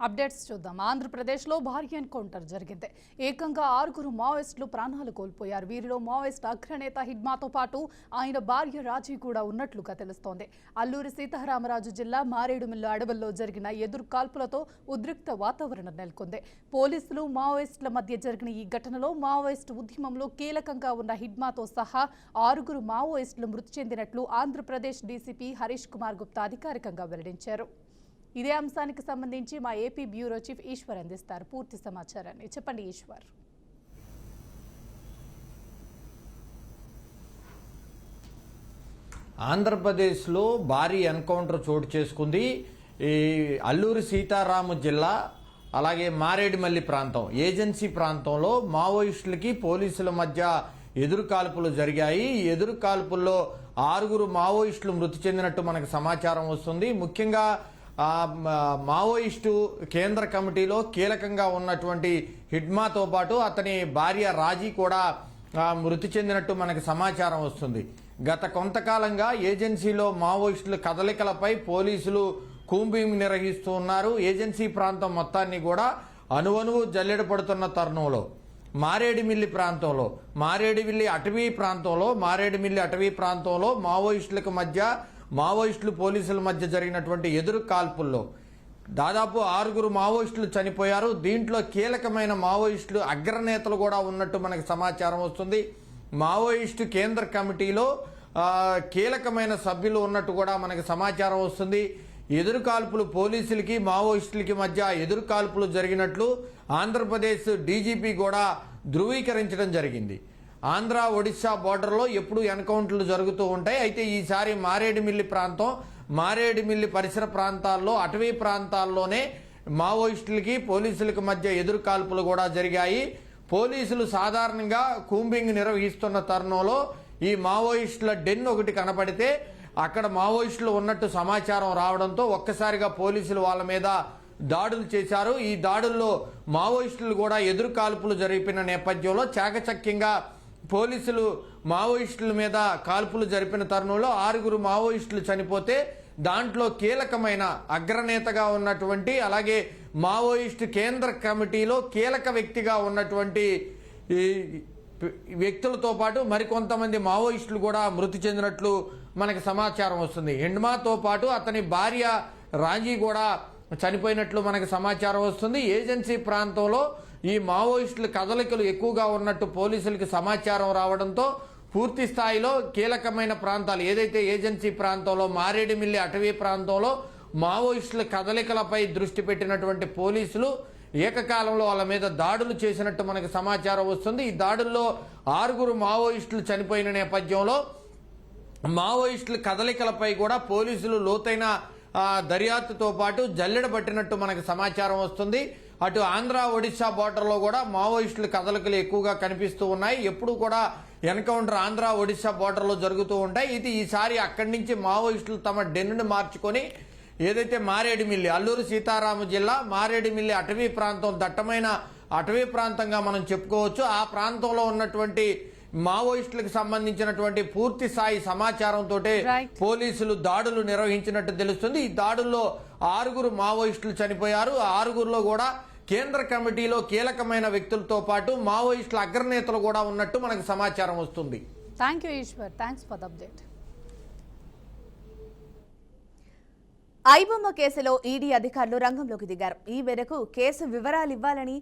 Updates చూద్దాం. ఆంధ్రప్రదేశ్లో భారీ ఎన్కౌంటర్ జరిగింది. ఏకంగా 6 మావోయిస్టులు ప్రాణాలు కోల్పోయారు. వీరిలో మావోయిస్ట్ అగ్రనేత హిడ్మాతో పాటు ఆయన భార్య రాజీ కూడా ఉన్నట్లుగా తెలుస్తోంది. అల్లూరి సీతారామరాజు జిల్లా మారేడుమిల్లి అడవుల్లో జరిగిన ఎదురుకాల్పులతో ఉద్రిక్త వాతావరణం నెలకొంది. పోలీసులు మావోయిస్టుల మధ్య జరిగిన ఈ ఘటనలో మావోయిస్టు ఉద్యమంలో కీలకంగా ఉన్న హిడ్మాతో సహా 6 మావోయిస్టులు మృతి చెందినట్లు ఆంధ్రప్రదేశ్ డీసీపీ హరీష్ కుమార్ గుప్తా అధికారికంగా వెల్లడించారు. ఇదే అంశానికి సంబంధించి మా ఏపీ బ్యూరో చీఫ్ ఈశ్వర్ అందిస్తారు పూర్తి సమాచారాన్ని. చెప్పండి ఈశ్వర్. ఆంధ్రప్రదేశ్లో భారీ ఎన్కౌంటర్ చోటు చేసుకుంది. ఈ అల్లూరి సీతారామ జిల్లా అలాగే మారేడుమల్లి ప్రాంతం ఏజెన్సీ ప్రాంతంలో మావోయిస్టులకి పోలీసుల మధ్య ఎదురుకాల్పులు జరిగాయి. ఈ ఎదురుకాల్పుల్లో 6 మావోయిస్టులు మృతి చెందినట్టు మనకు సమాచారం వస్తుంది. ముఖ్యంగా మావోయిస్టు కేంద్ర కమిటీలో కీలకంగా ఉన్నటువంటి హిడ్మాతో పాటు అతని భార్య రాజీ కూడా మృతి చెందినట్టు మనకు సమాచారం వస్తుంది. గత కొంతకాలంగా ఏజెన్సీలో మావోయిస్టుల కదలికలపై పోలీసులు కూంబింగ్ నిర్వహిస్తూ ఉన్నారు. ఏజెన్సీ ప్రాంతం మొత్తాన్ని కూడా అణువణువు జల్లెడ పడుతున్న తరుణంలో మారేడుమిల్లి అటవీ ప్రాంతంలో మావోయిస్టులు పోలీసుల మధ్య జరిగినటువంటి ఎదురు కాల్పుల్లో దాదాపు 6 మావోయిస్టులు చనిపోయారు. దీంట్లో కీలకమైన మావోయిస్టులు అగ్రనేతలు కూడా ఉన్నట్టు మనకు సమాచారం వస్తుంది. మావోయిస్టు కేంద్ర కమిటీలో కీలకమైన సభ్యులు ఉన్నట్టు కూడా మనకు సమాచారం వస్తుంది. ఎదురుకాల్పులు పోలీసులకి మావోయిస్టులకి మధ్య ఎదురుకాల్పులు జరిగినట్లు ఆంధ్రప్రదేశ్ డీజీపీ కూడా ధృవీకరించడం జరిగింది. ఆంధ్ర ఒడిశా బోర్డర్లో ఎప్పుడు ఎన్కౌంటర్లు జరుగుతూ ఉంటాయి. అయితే ఈసారి మారేడుమిల్లి పరిసర ప్రాంతాల్లో అటవీ ప్రాంతాల్లోనే మావోయిస్టులకి పోలీసులకు మధ్య ఎదురుకాల్పులు కూడా జరిగాయి. పోలీసులు సాధారణంగా కూంబింగ్ నిర్వహిస్తున్న తరుణంలో ఈ మావోయిస్టుల డెన్ ఒకటి కనపడితే అక్కడ మావోయిస్టులు ఉన్నట్టు సమాచారం రావడంతో ఒక్కసారిగా పోలీసులు వాళ్ళ మీద దాడులు చేశారు. ఈ దాడుల్లో మావోయిస్టులు కూడా ఎదురుకాల్పులు జరిపిన నేపథ్యంలో చాకచక్యంగా పోలీసులు మావోయిస్టుల మీద కాల్పులు జరిపిన తరుణంలో 6 మావోయిస్టులు చనిపోతే దాంట్లో కీలకమైన అగ్రనేతగా ఉన్నటువంటి అలాగే మావోయిస్టు కేంద్ర కమిటీలో కీలక వ్యక్తిగా ఉన్నటువంటి వ్యక్తులతో పాటు మరికొంతమంది మావోయిస్టులు కూడా మృతి చెందినట్లు మనకు సమాచారం వస్తుంది. హిడ్మాతో పాటు అతని భార్య రాజీ కూడా చనిపోయినట్లు మనకు సమాచారం వస్తుంది. ఏజెన్సీ ప్రాంతంలో ఈ మావోయిస్టుల కదలికలు ఎక్కువగా ఉన్నట్టు పోలీసులకు సమాచారం రావడంతో పూర్తి స్థాయిలో కీలకమైన ప్రాంతాలు ఏదైతే ఏజెన్సీ ప్రాంతంలో మారేడుమిల్లి అటవీ ప్రాంతంలో మావోయిస్టుల కదలికలపై దృష్టి పెట్టినటువంటి పోలీసులు ఏకకాలంలో వాళ్ళ మీద దాడులు చేసినట్టు మనకు సమాచారం వస్తుంది. ఈ దాడుల్లో 6 మావోయిస్టులు చనిపోయిన నేపథ్యంలో మావోయిస్టుల కదలికలపై కూడా పోలీసులు లోతైన దర్యాప్తుతో పాటు జల్లెడ పట్టినట్టు మనకు సమాచారం వస్తుంది. అటు ఆంధ్ర ఒడిశా బోర్డర్లో కూడా మావోయిస్టుల కదలికలు ఎక్కువగా కనిపిస్తూ ఉన్నాయి. ఎప్పుడు కూడా ఎన్కౌంటర్ ఆంధ్ర ఒడిశా బోర్డర్లో జరుగుతూ ఉంటాయి. ఇది ఈసారి అక్కడి నుంచి మావోయిస్టులు తమ డెన్నును మార్చుకొని ఏదైతే మారేడుమిల్లి అల్లూరు సీతారామ జిల్లా మారేడుమిల్లి అటవీ ప్రాంతం దట్టమైన అటవీ ప్రాంతంగా మనం చెప్పుకోవచ్చు. ఆ ప్రాంతంలో ఉన్నటువంటి మావోయిస్టులకు సంబంధించినటువంటి పూర్తి స్థాయి సమాచారంతో పోలీసులు దాడులు నిర్వహించినట్టు తెలుస్తుంది. ఈ దాడుల్లో 6 మావోయిస్టులు చనిపోయారు. 6లో కూడా కేంద్ర కమిటీలో కీలకమైన వ్యక్తులతో పాటు మావోయిస్టుల అగ్రనేతలు కూడా ఉన్నట్టు మనకు సమాచారం వస్తుంది. Thank you Eshwar. Thanks for the update. ఐబొమ్మ కేసులో ఈడీ అధికారులు రంగంలోకి దిగారు. ఈ మేరకు కేసు వివరాలు ఇవ్వాలని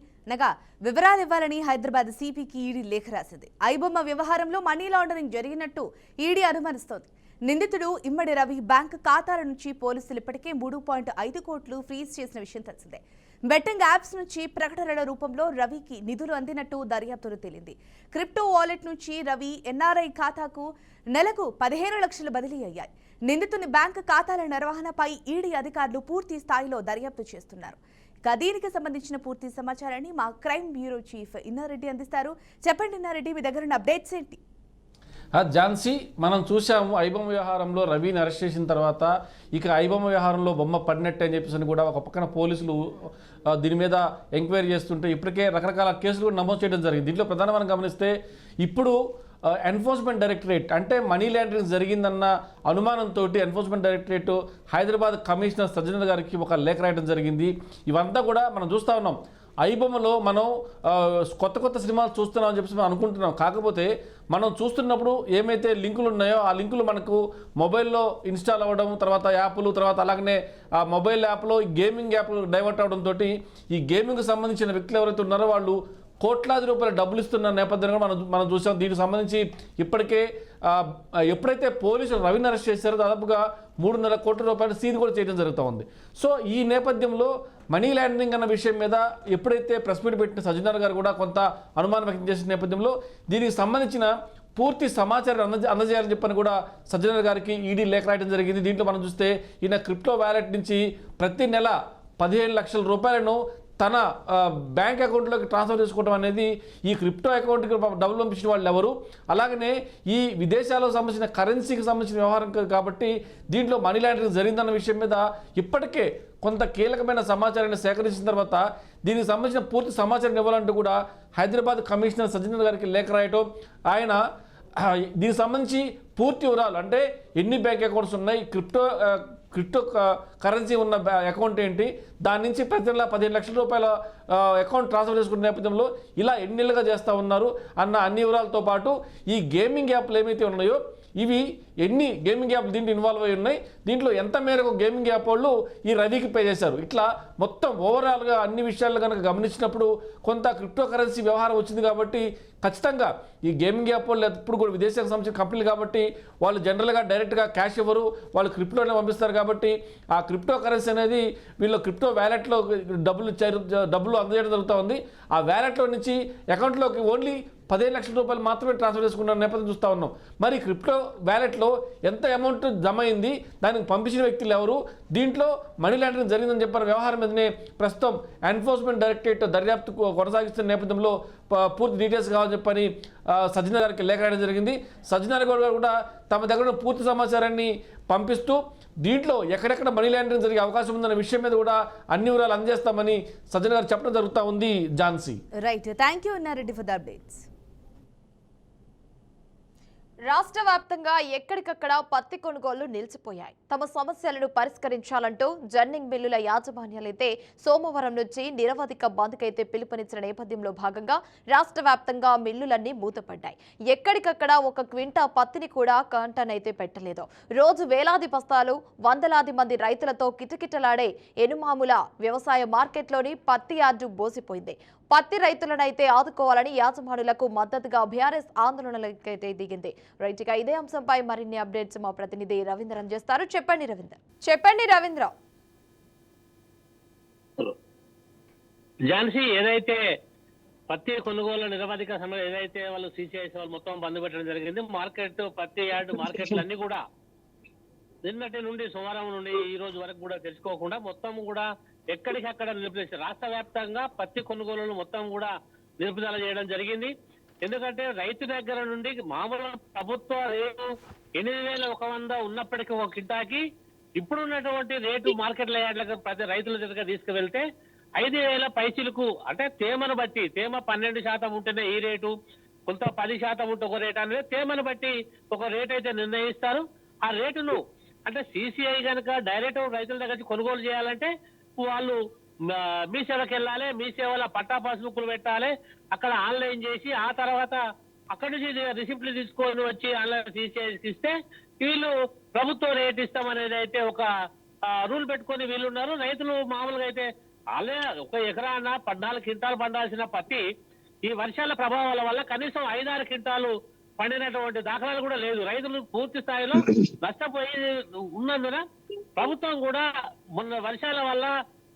హైదరాబాద్ సిపికి ఈడీ లేఖ రాసింది. ఐబొమ్మ వ్యవహారంలో మనీ లాండరింగ్ జరిగినట్టు ఈడీ అనుమానిస్తోంది. నిందితుడు ఇమ్మడి రవి బ్యాంకు ఖాతాల నుంచి పోలీసులు ఇప్పటికే 3.5 కోట్లు ఫ్రీజ్ చేసిన విషయం తెలిసిందే. బెట్టింగ్ యాప్స్ నుంచి ప్రకటనల రూపంలో రవికి నిధులు అందినట్టు దర్యాప్తులో తేలింది. క్రిప్టో వాలెట్ నుంచి రవి ఎన్ఆర్ఐ ఖాతాకు నెలకు 15 లక్షలు బదిలీ అయ్యాయి. నిందితుని బ్యాంకు ఖాతాల నిర్వహణపై ఈడీ అధికారులు పూర్తి స్థాయిలో దర్యాప్తు చేస్తున్నారు. దీనికి సంబంధించిన పూర్తి సమాచారాన్ని మా క్రైమ్ బ్యూరో చీఫ్ ఇన్నారెడ్డి అందిస్తారు. చెప్పండి ఇన్నారెడ్డి, మీ దగ్గర ఉన్న అప్డేట్స్ ఏంటి? ఝాన్సీ, మనం చూసాము ఐబొమ్మ వ్యవహారంలో రవిని అరెస్ట్ చేసిన తర్వాత ఇక ఐబొమ్మ వ్యవహారంలో బొమ్మ పడినట్టు అని చెప్పేసి కూడా ఒక పక్కన పోలీసులు దీని మీద ఎంక్వైరీ చేస్తుంటే ఇప్పటికే రకరకాల కేసులు కూడా నమోదు చేయడం జరిగింది. దీంట్లో ప్రధానంగా గమనిస్తే ఇప్పుడు ఎన్ఫోర్స్మెంట్ డైరెక్టరేట్ అంటే మనీ లాండరింగ్ జరిగిందన్న అనుమానంతో enforcement directorate Hyderabad commissioner Sajjanar గారికి ఒక లేఖ రాయడం జరిగింది. ఇవంతా కూడా మనం చూస్తూ ఉన్నాం. ఐబొమ్మలో మనం కొత్త కొత్త సినిమాలు చూస్తున్నామని చెప్పేసి మనం అనుకుంటున్నాం. కాకపోతే మనం చూస్తున్నప్పుడు ఏమైతే లింకులు ఉన్నాయో ఆ లింకులు మనకు మొబైల్లో ఇన్స్టాల్ అవ్వడం, తర్వాత యాప్లు, తర్వాత అలాగనే ఆ మొబైల్ యాప్లో గేమింగ్ యాప్లు డైవర్ట్ అవడంతో ఈ గేమింగ్కి సంబంధించిన వ్యక్తులు ఎవరైతే ఉన్నారో వాళ్ళు కోట్లాది రూపాయల డబ్బులు ఇస్తున్న నేపథ్యంలో మనం చూసాం. దీనికి సంబంధించి ఇప్పటికే ఎప్పుడైతే పోలీసులు రవిని అరెస్ట్ చేశారో దాదాపుగా 3.5 కోట్ల రూపాయలు సీజ్ కూడా చేయడం జరుగుతూ ఉంది. సో ఈ నేపథ్యంలో మనీ లాండరింగ్ అన్న విషయం మీద ఎప్పుడైతే ప్రెస్ మీట్ పెట్టిన సజ్జనర్ గారు కూడా కొంత అనుమానం వ్యక్తం చేసిన నేపథ్యంలో దీనికి సంబంధించిన పూర్తి సమాచారం అందజేయాలని చెప్పని కూడా సజ్జనర్ గారికి ఈడీ లేఖ రాయడం జరిగింది. దీంట్లో మనం చూస్తే ఈయన క్రిప్టో వ్యాలెట్ నుంచి ప్రతి నెల 15 లక్షల రూపాయలను తన బ్యాంక్ అకౌంట్లోకి ట్రాన్స్ఫర్ చేసుకోవడం అనేది, ఈ క్రిప్టో అకౌంట్కి డబ్బులు పంపించిన వాళ్ళు ఎవరు, అలాగనే ఈ విదేశాలకు సంబంధించిన కరెన్సీకి సంబంధించిన వ్యవహారం కాబట్టి దీంట్లో మనీ లాండరింగ్ జరిగిందన్న విషయం మీద ఇప్పటికే కొంత కీలకమైన సమాచారాన్ని సేకరించిన తర్వాత దీనికి సంబంధించిన పూర్తి సమాచారం ఇవ్వాలంటూ కూడా హైదరాబాద్ కమిషనర్ సజ్జనర్ గారికి లేఖ రాయటం, ఆయన దీనికి సంబంధించి పూర్తి వివరాలు అంటే ఎన్ని బ్యాంక్ అకౌంట్స్ ఉన్నాయి, క్రిప్టో కరెన్సీ ఉన్న అకౌంట్ ఏంటి, దాని నుంచి ప్రతి నెల 15 లక్షల రూపాయల అకౌంట్ ట్రాన్స్ఫర్ చేసుకునే నేపథ్యంలో ఇలా ఎన్ని నెలలుగా చేస్తూ ఉన్నారు అన్న అన్ని వివరాలతో పాటు ఈ గేమింగ్ యాప్లు ఏమైతే ఉన్నాయో ఇవి ఎన్ని గేమింగ్ యాప్లు దీంట్లో ఇన్వాల్వ్ అయి ఉన్నాయి, దీంట్లో ఎంత మేరకు గేమింగ్ యాప్ వాళ్ళు ఈ రవికి పే చేశారు, ఇట్లా మొత్తం ఓవరాల్గా అన్ని విషయాలు కనుక గమనించినప్పుడు కొంత క్రిప్టో కరెన్సీ వ్యవహారం వచ్చింది. కాబట్టి ఖచ్చితంగా ఈ గేమింగ్ యాప్ వాళ్ళు ఎప్పుడు కూడా విదేశాలకు సంబంధించిన కంపెనీలు కాబట్టి వాళ్ళు జనరల్గా డైరెక్ట్గా క్యాష్ ఇవ్వరు, వాళ్ళు క్రిప్టోనే పంపిస్తారు. కాబట్టి ఆ క్రిప్టో కరెన్సీ అనేది వీళ్ళు క్రిప్టో వ్యాలెట్లో డబ్బులు అందజేయడం జరుగుతూ ఉంది. ఆ వ్యాలెట్లో నుంచి అకౌంట్లోకి ఓన్లీ 15 లక్షల రూపాయలు మాత్రమే ట్రాన్స్ఫర్ చేసుకున్న నేపథ్యం చూస్తూ ఉన్నాం. మరి క్రిప్టో వ్యాలెట్లో ఎంత అమౌంట్ జమ అయింది, దానికి పంపించిన వ్యక్తులు ఎవరు, దీంట్లో మనీ లాండరింగ్ జరిగిందని చెప్పిన వ్యవహారం మీదనే ప్రస్తుతం ఎన్ఫోర్స్మెంట్ డైరెక్టరేట్ దర్యాప్తు కొనసాగిస్తున్న నేపథ్యంలో పూర్తి డీటెయిల్స్ కావాలని చెప్పని సజ్జనర్ గారికి లేఖ రాయడం జరిగింది. సజ్జనర్ గారు కూడా తమ దగ్గర ఉన్న పూర్తి సమాచారాన్ని పంపిస్తూ దీంట్లో ఎక్కడెక్కడ మనీ లాండరింగ్ జరిగే అవకాశం ఉందన్న విషయం మీద కూడా అన్ని వివరాలు అందజేస్తామని సజ్జనర్ గారు చెప్పడం జరుగుతూ ఉంది. Jhansi. Right, thank you Reddy for the updates. రాష్ట్ర వ్యాప్తంగా ఎక్కడికక్కడ పత్తి కొనుగోళ్లు నిలిచిపోయాయి. తమ సమస్యలను పరిష్కరించాలంటూ జన్నింగ్ మిల్లుల యాజమాన్యాలైతే సోమవారం నుంచి నిరవధిక బంద్కైతే పిలుపునిచ్చిన నేపథ్యంలో భాగంగా రాష్ట్ర వ్యాప్తంగా మిల్లులన్నీ మూతపడ్డాయి. ఎక్కడికక్కడ ఒక క్వింటా పత్తిని కూడా కాంటనైతే పెట్టలేదు. రోజు వేలాది బస్తాలు, వందలాది మంది రైతులతో కిటకిటలాడే ఎనుమాముల వ్యవసాయ మార్కెట్లోని పత్తి యార్డు బోసిపోయింది. పత్తి రైతులనైతే ఆదుకోవాలని యాజమానులకు మద్దతుగా బీఆర్ఎస్ ఆందోళనలకైతే దిగింది. రైట్, ఇక ఇదే అంశంపై మరిన్ని అప్డేట్స్ మా ప్రతినిధి రవీంద్ర అందిస్తారు. చెప్పండి రవీంద్ర. ఝాన్సీ, ఏదైతే పత్తి కొనుగోలు నిరవధిక సమయం ఏదైతే వాళ్ళు సిసిఐసి వాళ్ళు మొత్తం బంద్ పెట్టడం జరిగింది, మార్కెట్ పత్తి యార్డు మార్కెట్లన్నీ కూడా నిన్నటి నుండి సోమవారం నుండి ఈ రోజు వరకు కూడా తెలుసుకోకుండా మొత్తం కూడా ఎక్కడికక్కడ నిలిపివేశారు. రాష్ట్ర వ్యాప్తంగా పత్తి కొనుగోలు మొత్తం కూడా నిలుపుదల చేయడం జరిగింది. ఎందుకంటే రైతు దగ్గర నుండి మామూలు ప్రభుత్వ రేటు 8,100 ఉన్నప్పటికీ ఒక కింటాకి ఇప్పుడున్నటువంటి రేటు మార్కెట్ యార్డులకు ప్రతి రైతుల దగ్గర తీసుకువెళ్తే 5,000 పైసలకు, అంటే తేమను బట్టి, తేమ 12% ఉంటేనే ఈ రేటు, కొంత 10% ఉంటే ఒక రేటు అనేది తేమను బట్టి ఒక రేట్ అయితే నిర్ణయిస్తారు. ఆ రేటును అంటే సిసిఐ కనుక డైరెక్ట్ రైతుల దగ్గర కొనుగోలు చేయాలంటే వాళ్ళు మీ సేవకి వెళ్ళాలి, మీ సేవల పట్టా పాస్బుక్లు పెట్టాలి, అక్కడ ఆన్లైన్ చేసి ఆ తర్వాత అక్కడి నుంచి రిసిప్ట్లు తీసుకొని వచ్చి ఆన్లైన్ సిసిఐకి ఇస్తే వీళ్ళు ప్రభుత్వం రేట్ ఇస్తామనేది అయితే ఒక రూల్ పెట్టుకొని వీళ్ళు ఉన్నారు. రైతులు మామూలుగా అయితే వాళ్ళే ఒక ఎకరాన 14 క్వింటాలు పండాల్సిన పత్తి ఈ వర్షాల ప్రభావాల వల్ల కనీసం 5-6 క్వింటాలు పండినటువంటి దాఖలాలు కూడా లేదు. రైతులు పూర్తి స్థాయిలో నష్టపోయి ఉన్నందున ప్రభుత్వం కూడా మొన్న వర్షాల వల్ల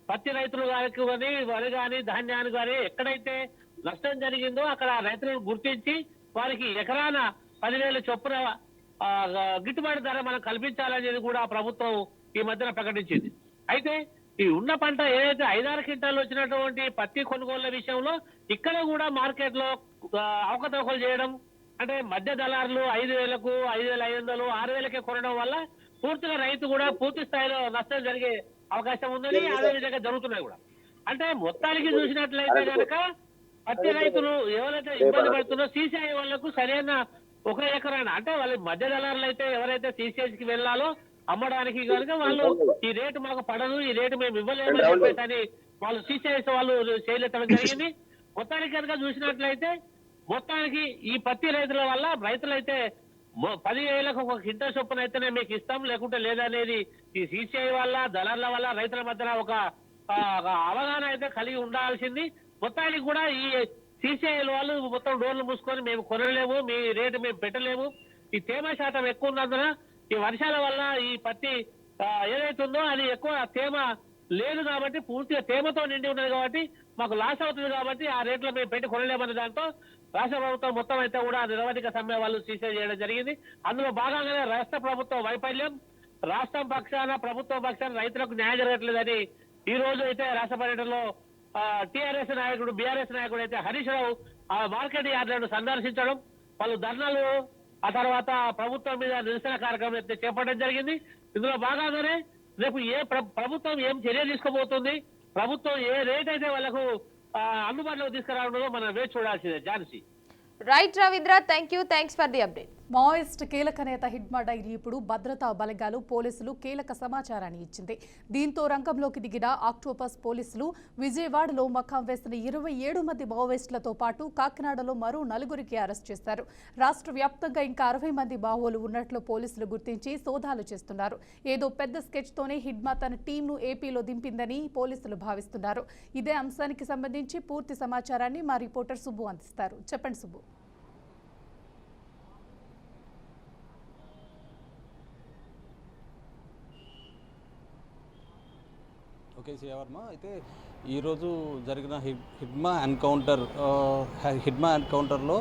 పత్తి రైతులు కానీ వరి కానీ ధాన్యాన్ని కానీ ఎక్కడైతే నష్టం జరిగిందో అక్కడ రైతులను గుర్తించి వారికి ఎకరాన 10,000 చొప్పున గిట్టుబాటు ధర మనం కల్పించాలనేది కూడా ప్రభుత్వం ఈ మధ్యన ప్రకటించింది. అయితే ఈ ఉన్న పంట ఏదైతే 5-6 క్వింటాలు వచ్చినటువంటి పత్తి కొనుగోళ్ల విషయంలో ఇక్కడ కూడా మార్కెట్ లో అవకతవకలు చేయడం, అంటే మధ్య దళారులు 5,000కు 5,500 6,000కే కొనడం వల్ల పూర్తిగా రైతు కూడా పూర్తి స్థాయిలో నష్టం జరిగే అవకాశం ఉందని అదే విధంగా జరుగుతున్నాయి కూడా. అంటే మొత్తానికి చూసినట్లయితే కనుక పత్తి రైతులు ఎవరైతే ఇబ్బంది పడుతున్నారో సిసిఐ వాళ్లకు సరైన ఒక ఎకరాన అంటే వాళ్ళ మధ్య దళారులు అయితే ఎవరైతే CCIకి వెళ్ళాలో అమ్మడానికి కనుక వాళ్ళు ఈ రేటు మాకు పడదు, ఈ రేటు మేము ఇవ్వలేమని చెప్పేసి వాళ్ళు CCIs వాళ్ళు చేయలేటం జరిగింది. మొత్తానికి కనుక చూసినట్లయితే మొత్తానికి ఈ పత్తి రైతుల వల్ల రైతులైతే 10,000కు ఒక క్వింటల్ చొప్పున అయితేనే మీకు ఇస్తాం, లేకుంటే లేదనేది ఈ CCI వల్ల దళారుల వల్ల రైతుల మధ్యన ఒక అవగాహన అయితే కలిగి ఉండాల్సింది. మొత్తానికి కూడా ఈ CCI వాళ్ళు మొత్తం డోర్లు మూసుకొని మేము కొనలేము, మీ రేటు మేము పెట్టలేము, ఈ తేమ శాతం ఎక్కువ ఉన్నందున ఈ వర్షాల వల్ల ఈ పత్తి ఏదైతుందో అది ఎక్కువ తేమ లేదు కాబట్టి పూర్తిగా తేమతో నిండి ఉన్నది కాబట్టి మాకు లాస్ అవుతుంది కాబట్టి ఆ రేట్లో మేము పెట్టి కొనలేమన్న దాంతో రాష్ట్ర ప్రభుత్వం మొత్తం అయితే కూడా నిరవధిక సమ్మె వాళ్ళు CCI చేయడం జరిగింది. అందులో భాగంగానే రాష్ట్ర ప్రభుత్వం వైఫల్యం, రాష్ట్రం పక్షాన ప్రభుత్వం పక్షాన రైతులకు న్యాయం జరగట్లేదని ఈ రోజు అయితే రాష్ట్ర పర్యటనలో TRS నాయకుడు BRS నాయకుడు అయితే హరీష్ రావు ఆ మార్కెట్ యార్డులను సందర్శించడం, వాళ్ళు ధర్నాలు ఆ తర్వాత ప్రభుత్వం మీద నిరసన కార్యక్రమం అయితే చేపట్టడం జరిగింది. ఇందులో భాగంగానే రేపు ప్రభుత్వం ఏం చర్య తీసుకోబోతుంది, ప్రభుత్వం ఏ రేట్ అయితే వాళ్ళకు అందుబాటులోకి తీసుకురావడంలో మనం వేచి చూడాల్సిందే. Jhansi. Right Ravindra, thanks for the update. Maoist కీలక నేత హిడ్మా డైరీ ఇప్పుడు భద్రతా బలగాలు పోలీసులు కీలక సమాచారాన్ని ఇచ్చింది. దీంతో రంగంలోకి దిగిన ఆక్టోపస్ పోలీసులు విజయవాడలో మకాం వేసిన 27 మంది మావోయిస్టులతో పాటు కాకినాడలో మరో 4గురికి అరెస్ట్ చేశారు. రాష్ట్ర వ్యాప్తంగా ఇంకా 60 మంది మావోలు ఉన్నట్లు పోలీసులు గుర్తించి సోదాలు చేస్తున్నారు. ఏదో పెద్ద స్కెచ్తోనే హిడ్మా తన టీంను ఏపీలో దింపిందని పోలీసులు భావిస్తున్నారు. ఇదే అంశానికి సంబంధించి పూర్తి సమాచారాన్ని మా రిపోర్టర్ సుబ్బు అందిస్తారు. చెప్పండి సుబ్బు. ఓకే శ్రీవర్మ, అయితే ఈరోజు జరిగిన హిడ్మా ఎన్కౌంటర్లో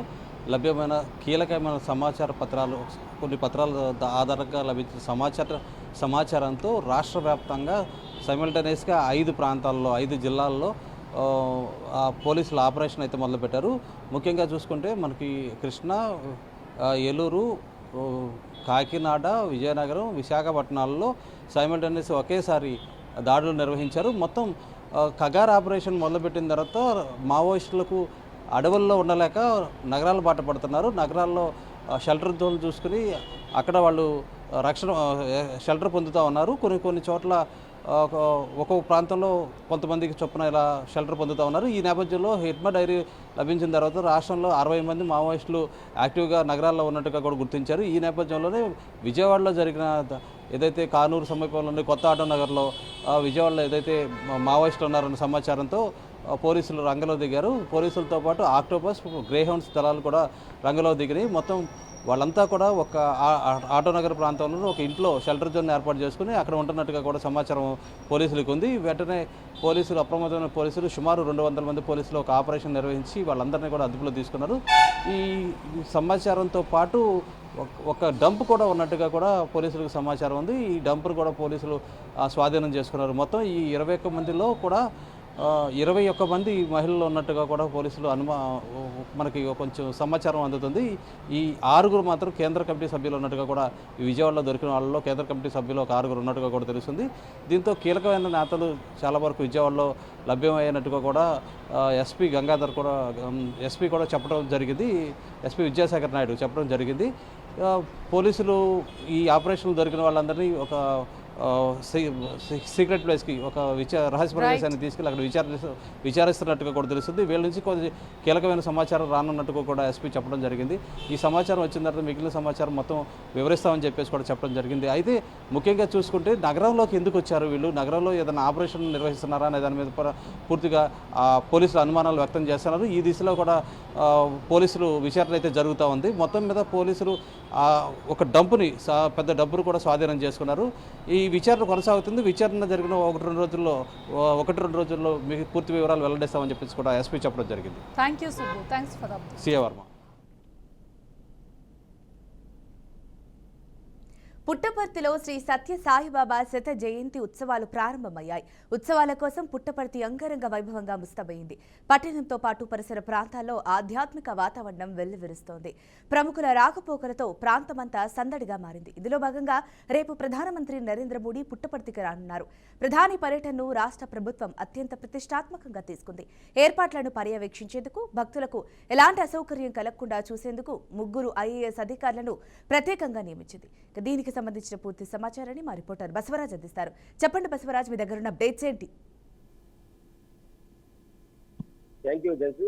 లభ్యమైన కీలకమైన సమాచార పత్రాలు, కొన్ని పత్రాల ఆధారంగా లభించిన సమాచారంతో రాష్ట్ర వ్యాప్తంగా సైమల్టేనియస్గా 5 ప్రాంతాల్లో 5 జిల్లాల్లో పోలీసులు ఆపరేషన్ అయితే మొదలుపెట్టారు. ముఖ్యంగా చూసుకుంటే మనకి కృష్ణా, ఏలూరు, కాకినాడ, విజయనగరం, విశాఖపట్నాల్లో సైమల్టేనియస్ ఒకేసారి దాడులు నిర్వహించారు. మొత్తం కగార్ ఆపరేషన్ మొదలుపెట్టిన తర్వాత మావోయిస్టులకు అడవుల్లో ఉండలేక నగరాల బాట పడుతున్నారు. నగరాల్లో షెల్టర్ జోన్లు చూసుకుని అక్కడ వాళ్ళు షెల్టర్ పొందుతూ ఉన్నారు. కొన్ని చోట్ల ఒక్కొక్క ప్రాంతంలో కొంతమందికి చొప్పున ఇలా షెల్టర్ పొందుతూ ఉన్నారు. ఈ నేపథ్యంలో హిడ్మా డైరీ లభించిన తర్వాత రాష్ట్రంలో 60 మంది మావోయిస్టులు యాక్టివ్గా నగరాల్లో ఉన్నట్టుగా కూడా గుర్తించారు. ఈ నేపథ్యంలోనే విజయవాడలో జరిగిన ఏదైతే కానూరు సమీపంలోని కొత్త ఆటో నగర్లో విజయవాడలో ఏదైతే మావోయిస్టులు ఉన్నారన్న సమాచారంతో పోలీసులు రంగంలో దిగారు. పోలీసులతో పాటు ఆక్టోపస్, గ్రేహౌండ్స్ దళాలు కూడా రంగంలో దిగినాయి. మొత్తం వాళ్ళంతా కూడా ఒక ఆటోనగర్ ప్రాంతంలో ఒక ఇంట్లో షెల్టర్ జోన్ ఏర్పాటు చేసుకుని అక్కడ ఉంటున్నట్టుగా కూడా సమాచారం పోలీసులకు ఉంది. వెంటనే అప్రమత్తమైన పోలీసులు సుమారు 200 మంది పోలీసులు ఒక ఆపరేషన్ నిర్వహించి వాళ్ళందరినీ కూడా అదుపులో తీసుకున్నారు. ఈ సమాచారంతో పాటు ఒక డంప్ కూడా ఉన్నట్టుగా కూడా పోలీసులకు సమాచారం ఉంది. ఈ డంప్ను కూడా పోలీసులు స్వాధీనం చేసుకున్నారు. మొత్తం ఈ 21 మందిలో కూడా 21 మంది మహిళలు ఉన్నట్టుగా కూడా పోలీసులు మనకి కొంచెం సమాచారం అందుతుంది. ఈ 6గురు మాత్రం కేంద్ర కమిటీ సభ్యులు ఉన్నట్టుగా కూడా విజయవాడలో దొరికిన వాళ్ళలో కేంద్ర కమిటీ సభ్యులు ఒక 6గురు ఉన్నట్టుగా కూడా తెలుస్తుంది. దీంతో కీలకమైన నేతలు చాలా వరకు విజయవాడలో లభ్యమయ్యేటట్టుగా కూడా ఎస్పీ గంగాధర్ కూడా ఎస్పీ కూడా చెప్పడం జరిగింది. ఎస్పీ విద్యాసాగర్ నాయుడు చెప్పడం జరిగింది. పోలీసులు ఈ ఆపరేషన్లు దొరికిన వాళ్ళందరినీ ఒక సీక్రెట్ ప్లేస్కి ఒక రహస్య ప్రదేశాన్ని తీసుకెళ్ళి అక్కడ విచారిస్తున్నట్టుగా కూడా తెలుస్తుంది. వీళ్ళ నుంచి కొంచెం కీలకమైన సమాచారం రానున్నట్టుగా కూడా ఎస్పీ చెప్పడం జరిగింది. ఈ సమాచారం వచ్చిన తర్వాత మిగిలిన సమాచారం మొత్తం వివరిస్తామని చెప్పేసి కూడా చెప్పడం జరిగింది. అయితే ముఖ్యంగా చూసుకుంటే నగరంలోకి ఎందుకు వచ్చారు వీళ్ళు, నగరంలో ఏదైనా ఆపరేషన్ నిర్వహిస్తున్నారా అనే దాని మీద పూర్తిగా పోలీసులు అనుమానాలు వ్యక్తం చేస్తున్నారు. ఈ దిశలో కూడా పోలీసులు విచారణ అయితే జరుగుతూ ఉంది. మొత్తం మీద పోలీసులు ఒక డంపుని పెద్ద డంపును కూడా స్వాధీనం చేసుకున్నారు. ఈ విచారణ కొనసాగుతుంది. విచారణ జరిగిన 1-2 రోజుల్లో మీకు పూర్తి వివరాలు వెల్లడిస్తామని చెప్పేసి కూడా ఎస్పీ చెప్పడం జరిగింది. Thank you Subbu. Thanks for the update. CA Varma. పుట్టపర్తిలో శ్రీ సత్య సాయిబాబా శత జయంతి ఉత్సవాలు ప్రారంభమయ్యాయి. ఉత్సవాల కోసం పుట్టపర్తి అంగరంగ వైభవంగా ముస్తాబైంది. పట్టణంతో పాటు పరిసర ప్రాంతాల్లో ఆధ్యాత్మిక వాతావరణం వెల్లివిరుస్తోంది. ప్రముఖుల రాకపోకలతో ప్రాంతమంతా సందడిగా మారింది. ఇందులో భాగంగా రేపు ప్రధానమంత్రి నరేంద్ర మోడీ పుట్టపర్తికి రానున్నారు. ప్రధాని పర్యటనను రాష్ట్ర ప్రభుత్వం అత్యంత ప్రతిష్టాత్మకంగా తీసుకుంది. ఏర్పాట్లను పర్యవేక్షించేందుకు, భక్తులకు ఎలాంటి అసౌకర్యం కలగకుండా చూసేందుకు 3 IAS అధికారులను ప్రత్యేకంగా నియమించింది. దీనికి సంబంధించిన పూర్తి సమాచారాన్ని మా రిపోర్టర్ బసవరాజ్ అందిస్తారు. చెప్పండి బసవరాజ్, మీ దగ్గర ఉన్న అప్డేట్స్ ఏంటి? థ్యాంక్ యూ జంసు.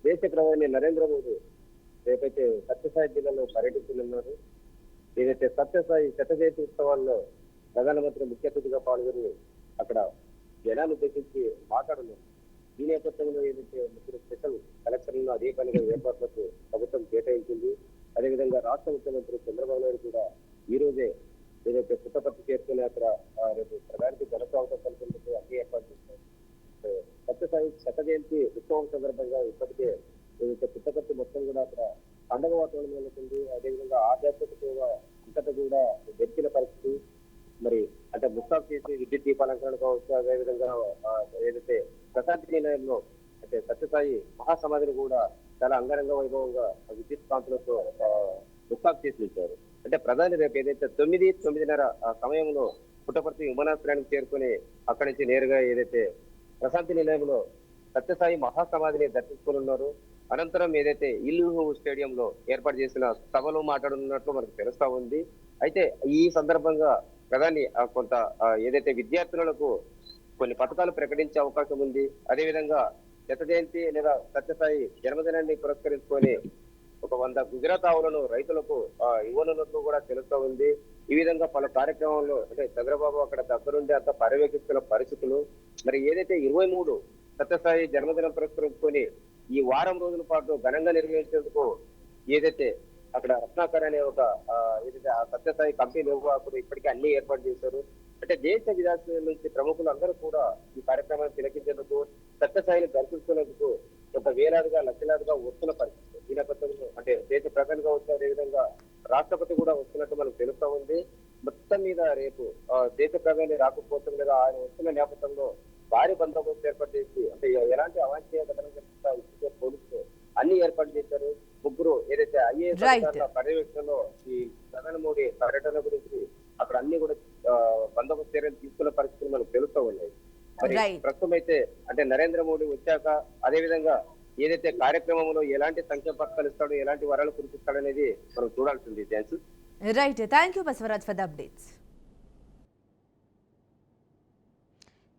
దేశ ప్రధాని నరేంద్ర మోదీ రేపైతే సత్యసాయి జిల్లాలో పర్యటించనున్నారు. ఏదైతే సత్యసాయి శత జయంతి ఉత్సవాల్లో ప్రధానమంత్రి ముఖ్య అతిథిగా పాల్గొని అక్కడ జనాన్ని ఉద్దేశించి మాట్లాడున్నారు. ఈ నేపథ్యంలో ఏదైతే 3 స్పెషల్ కలెక్టర్లను అదే పనిగా ఏర్పాట్లకు ప్రభుత్వం కేటాయించింది. అదేవిధంగా రాష్ట్ర ముఖ్యమంత్రి చంద్రబాబు నాయుడు కూడా ఈ రోజే ఏదైతే పుట్టపర్తి చేరుకుని అక్కడ రేపు ప్రధానికి ఘనస్వాగతం పలికేందుకు అన్ని ఏర్పాటు చేస్తారు. సత్యసాయి శత జయంతి ఉత్సవం సందర్భంగా ఇప్పటికే ఏదైతే పుట్టపర్తి మొత్తం కూడా అక్కడ పండగ వాతావరణం నెలకొంది. అదేవిధంగా ఆధ్యాత్మిక అంతటా కూడా వెతికిన పరిస్థితి. మరి అంటే ముస్తాబ్ చేసి విద్యుత్ దీపాలంకరణ కావచ్చు, అదేవిధంగా ఏదైతే ప్రశాంతి నిలయంలో అంటే సత్యసాయి మహాసమాధిని కూడా చాలా అంగరంగ వైభవంగా విద్యుత్ కాంతులతో ముస్తాబ్ చేసి ఉంచారు. అంటే ప్రధాని రేపు ఏదైతే 9:30 సమయంలో పుట్టపర్తి విమానాశ్రయానికి చేరుకుని అక్కడి నుంచి నేరుగా ఏదైతే ప్రశాంతి నిలయంలో సత్యసాయి మహాసమాధిని దర్శించుకున్నారు. అనంతరం ఏదైతే ఇల్లు స్టేడియంలో ఏర్పాటు చేసిన సభలో మాట్లాడుతున్నట్లు మనకు తెలుస్తా ఉంది. అయితే ఈ సందర్భంగా ప్రధాని కొంత ఏదైతే విద్యార్థులకు కొన్ని పథకాలు ప్రకటించే అవకాశం ఉంది. అదేవిధంగా శత జయంతి లేదా సత్యసాయి జన్మదినాన్ని పురస్కరించుకొని ఒక 100 గుజరాత్ ఆవులను రైతులకు ఇవ్వనున్నట్లు కూడా తెలుస్తా ఉంది. ఈ విధంగా పలు కార్యక్రమాల్లో అంటే చంద్రబాబు అక్కడ దగ్గరుండి అంతా పర్యవేక్షిస్తున్న పరిస్థితులు. మరి ఏదైతే 23 సత్యసాయి జన్మదినం పురస్కరించుకొని ఈ వారం రోజుల పాటు ఘనంగా నిర్వహించేందుకు ఏదైతే అక్కడ రత్నాకర్ అనే ఒక ఏదైతే ఆ సత్యసాయి కంపెనీ నిర్వాహకుడు ఇప్పటికే అన్ని ఏర్పాటు చేశారు. అంటే దేశ విదేశాల నుంచి ప్రముఖులు అందరూ కూడా ఈ కార్యక్రమాన్ని తిలకించేందుకు, సత్యసాయిని దర్శించుకునేందుకు కొంత వేలాదిగా లక్షలాదిగా వస్తున్న పరిస్థితి. ఈ నేపథ్యంలో అంటే దేశ ప్రధానిగా వస్తే అదేవిధంగా రాష్ట్రపతి కూడా వస్తున్నట్టు మనకు తెలుస్తా ఉంది. మొత్తం మీద రేపు దేశ ప్రధాని రాకపోతుంది లేదా ఆయన వస్తున్న నేపథ్యంలో భారీ బందోబస్తు ఏర్పాటు చేసి అంటే ఎలాంటి అవాంఛనీయ ఘటనలు పోలీసులు అన్ని ఏర్పాటు చేశారు. 3 ఏదైతే IAS పర్యవేక్షణలో ఈ ప్రధాని మోడీ పర్యటన గురించి అక్కడ అన్ని కూడా బందోబస్తు చర్యలు తీసుకున్న పరిస్థితులు మనకు తెలుస్తూ ఉన్నాయి. మరి ప్రస్తుతం అయితే అంటే నరేంద్ర మోడీ వచ్చాక అదే విధంగా ఏదైతే కార్యక్రమంలో ఎలాంటి సంక్షేమ పథకాలు ఇస్తాడో, ఎలాంటి వరాలు కురిపిస్తాడు అనేది మనం చూడాల్సింది. Right, thank you Basavaraj for the updates.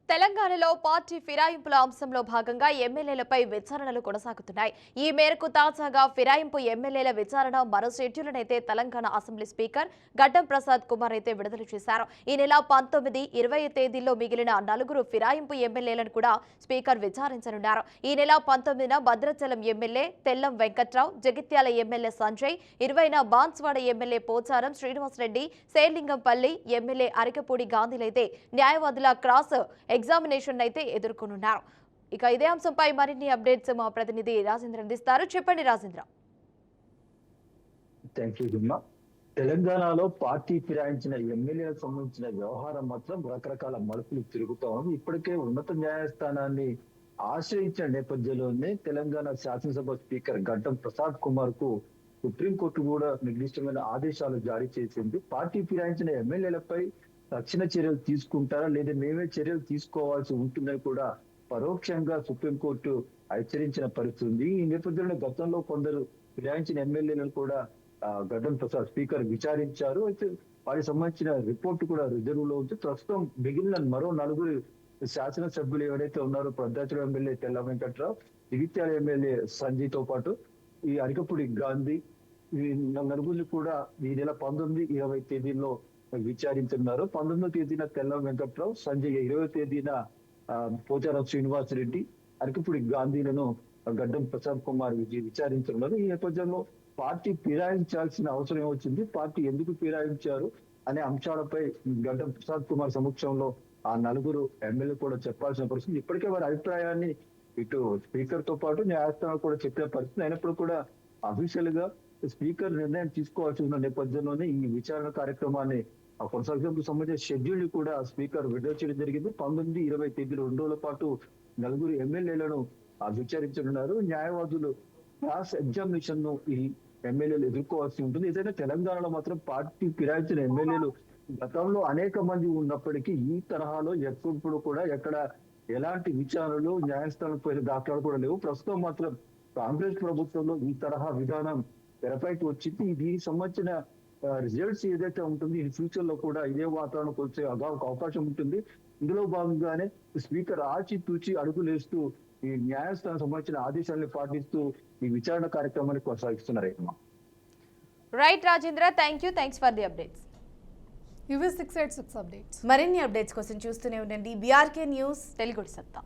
తెలంగాణలో పార్టీ ఫిరాయింపుల అంశంలో భాగంగా ఎమ్మెల్యేలపై విచారణలు కొనసాగుతున్నాయి. ఈ మేరకు తాజాగా ఫిరాయింపు ఎమ్మెల్యేల విచారణ మరో షెడ్యూల్నైతే తెలంగాణ అసెంబ్లీ స్పీకర్ గడ్డం ప్రసాద్ కుమార్ అయితే విడుదల చేశారు. ఈ నెల 19, 20 తేదీల్లో మిగిలిన 4 ఫిరాయింపు ఎమ్మెల్యేలను కూడా స్పీకర్ విచారించనున్నారు. ఈ నెల 19న భద్రాచలం ఎమ్మెల్యే తెల్లం వెంకట్రావు, జగిత్యాల ఎమ్మెల్యే సంజయ్, 20న బాన్స్వాడ ఎమ్మెల్యే పోచారం శ్రీనివాసరెడ్డి, శేర్లింగంపల్లి ఎమ్మెల్యే అరికపూడి గాంధీలైతే న్యాయవాదుల క్రాస్ ఎగ్జామినేషన్ అయితే ఎదుర్కొనున్నారు. ఇక ఇదే అంశంపై మరిన్ని అప్డేట్స్ మా ప్రతినిధి రాజేంద్ర అందిస్తారు. చెప్పండి రాజేంద్ర. Thank you. తెలంగాణలో పార్టీ ఫిరాయించిన ఎమ్మెల్యేలకు సంబంధించిన వ్యవహారం మాత్రం రకరకాల మలుపులు తిరుగుతా ఉంది. ఇప్పటికే ఉన్నత న్యాయస్థానాన్ని ఆశ్రయించిన నేపథ్యంలోనే తెలంగాణ శాసనసభ స్పీకర్ గడ్డం ప్రసాద్ కుమార్ కు సుప్రీంకోర్టు కూడా నిర్దిష్టమైన ఆదేశాలు జారీ చేసింది. పార్టీ ఫిరాయించిన ఎమ్మెల్యేలపై రక్షణ చర్యలు తీసుకుంటారా లేదా మేమే చర్యలు తీసుకోవాల్సి ఉంటుందని కూడా పరోక్షంగా సుప్రీంకోర్టు హెచ్చరించిన పరిస్థితి ఉంది. ఈ నేపథ్యంలో గతంలో కొందరు ఫిరాయించిన ఎమ్మెల్యేలను కూడా గడ్డం ప్రసాద్ స్పీకర్ విచారించారు. అయితే వారికి సంబంధించిన రిపోర్టు కూడా రిజర్వ్ లో ఉంది. ప్రస్తుతం మిగిలిన మరో 4 శాసనసభ్యులు ఎవరైతే ఉన్నారో భద్రాచలం ఎమ్మెల్యే తెల్ల వెంకట్రావు, జగిత్యాల ఎమ్మెల్యే సంజయ్ తో పాటు ఈ అరికపూడి గాంధీ, ఈ 4 కూడా ఈ నెల 19, 20 తేదీల్లో విచారించున్నారు. 19వ తేదీన తెల్లం వెంకట్రావు, సంజయ్ 20వ తేదీన పోచారం శ్రీనివాసరెడ్డి, అరకపూడి గాంధీలను గడ్డం ప్రసాద్ కుమార్ విచారించున్నారు. ఈ నేపథ్యంలో పార్టీ ఫిరాయించాల్సిన అవసరం ఏమొచ్చింది, పార్టీ ఎందుకు ఫిరాయించారు అనే అంశాలపై గడ్డం ప్రసాద్ కుమార్ సమక్షంలో ఆ 4 ఎమ్మెల్యే కూడా చెప్పాల్సిన పరిస్థితి. ఇప్పటికే వారి అభిప్రాయాన్ని ఇటు స్పీకర్ తో పాటు న్యాయస్థానం కూడా చెప్పే పరిస్థితి అయినప్పుడు కూడా అఫీషియల్ గా స్పీకర్ నిర్ణయం తీసుకోవాల్సి ఉన్న నేపథ్యంలోనే ఈ విచారణ కార్యక్రమాన్ని కొనసాగింపుకు సంబంధించిన షెడ్యూల్ ని కూడా స్పీకర్ విడుదల చేయడం జరిగింది. 19, 20 తేదీలు 2 రోజుల పాటు 4 ఎమ్మెల్యేలను విచారించనున్నారు. న్యాయవాదులు క్లాస్ ఎగ్జామినేషన్ ను ఈ ఎమ్మెల్యేలు ఎదుర్కోవాల్సి ఉంటుంది. ఏదైనా తెలంగాణలో మాత్రం పార్టీ ఫిరాయించిన ఎమ్మెల్యేలు గతంలో అనేక మంది ఉన్నప్పటికీ ఈ తరహాలో ఎప్పుడు కూడా ఎక్కడ ఎలాంటి విచారణలు న్యాయస్థానం పైన దాఖలాలు కూడా లేవు. ప్రస్తుతం మాత్రం కాంగ్రెస్ ప్రభుత్వంలో ఈ తరహా విధానం తెరపైకి వచ్చింది. దీనికి సంబంధించిన రిజల్ట్స్ ఏదైతే ఉంటుంది ఈ ఫ్యూచర్ లో కూడా ఇదే వాతావరణం కొలిసే అవకాశం ఉంటుంది. ఇందులో భాగంగానే స్పీకర్ ఆచితూచి అడుగులేస్తూ ఈ న్యాయస్థానం సంబంధించిన ఆదేశాలను పాటిస్తూ ఈ విచారణ కార్యక్రమాన్ని కొనసాగిస్తున్నారు. Right Rajendra, thanks for the updates. ఇవి 686 అప్డేట్స్. మరిన్ని అప్డేట్స్ కోసం చూస్తూనే ఉండండి బీఆర్కే న్యూస్ తెలుగు సత్తా.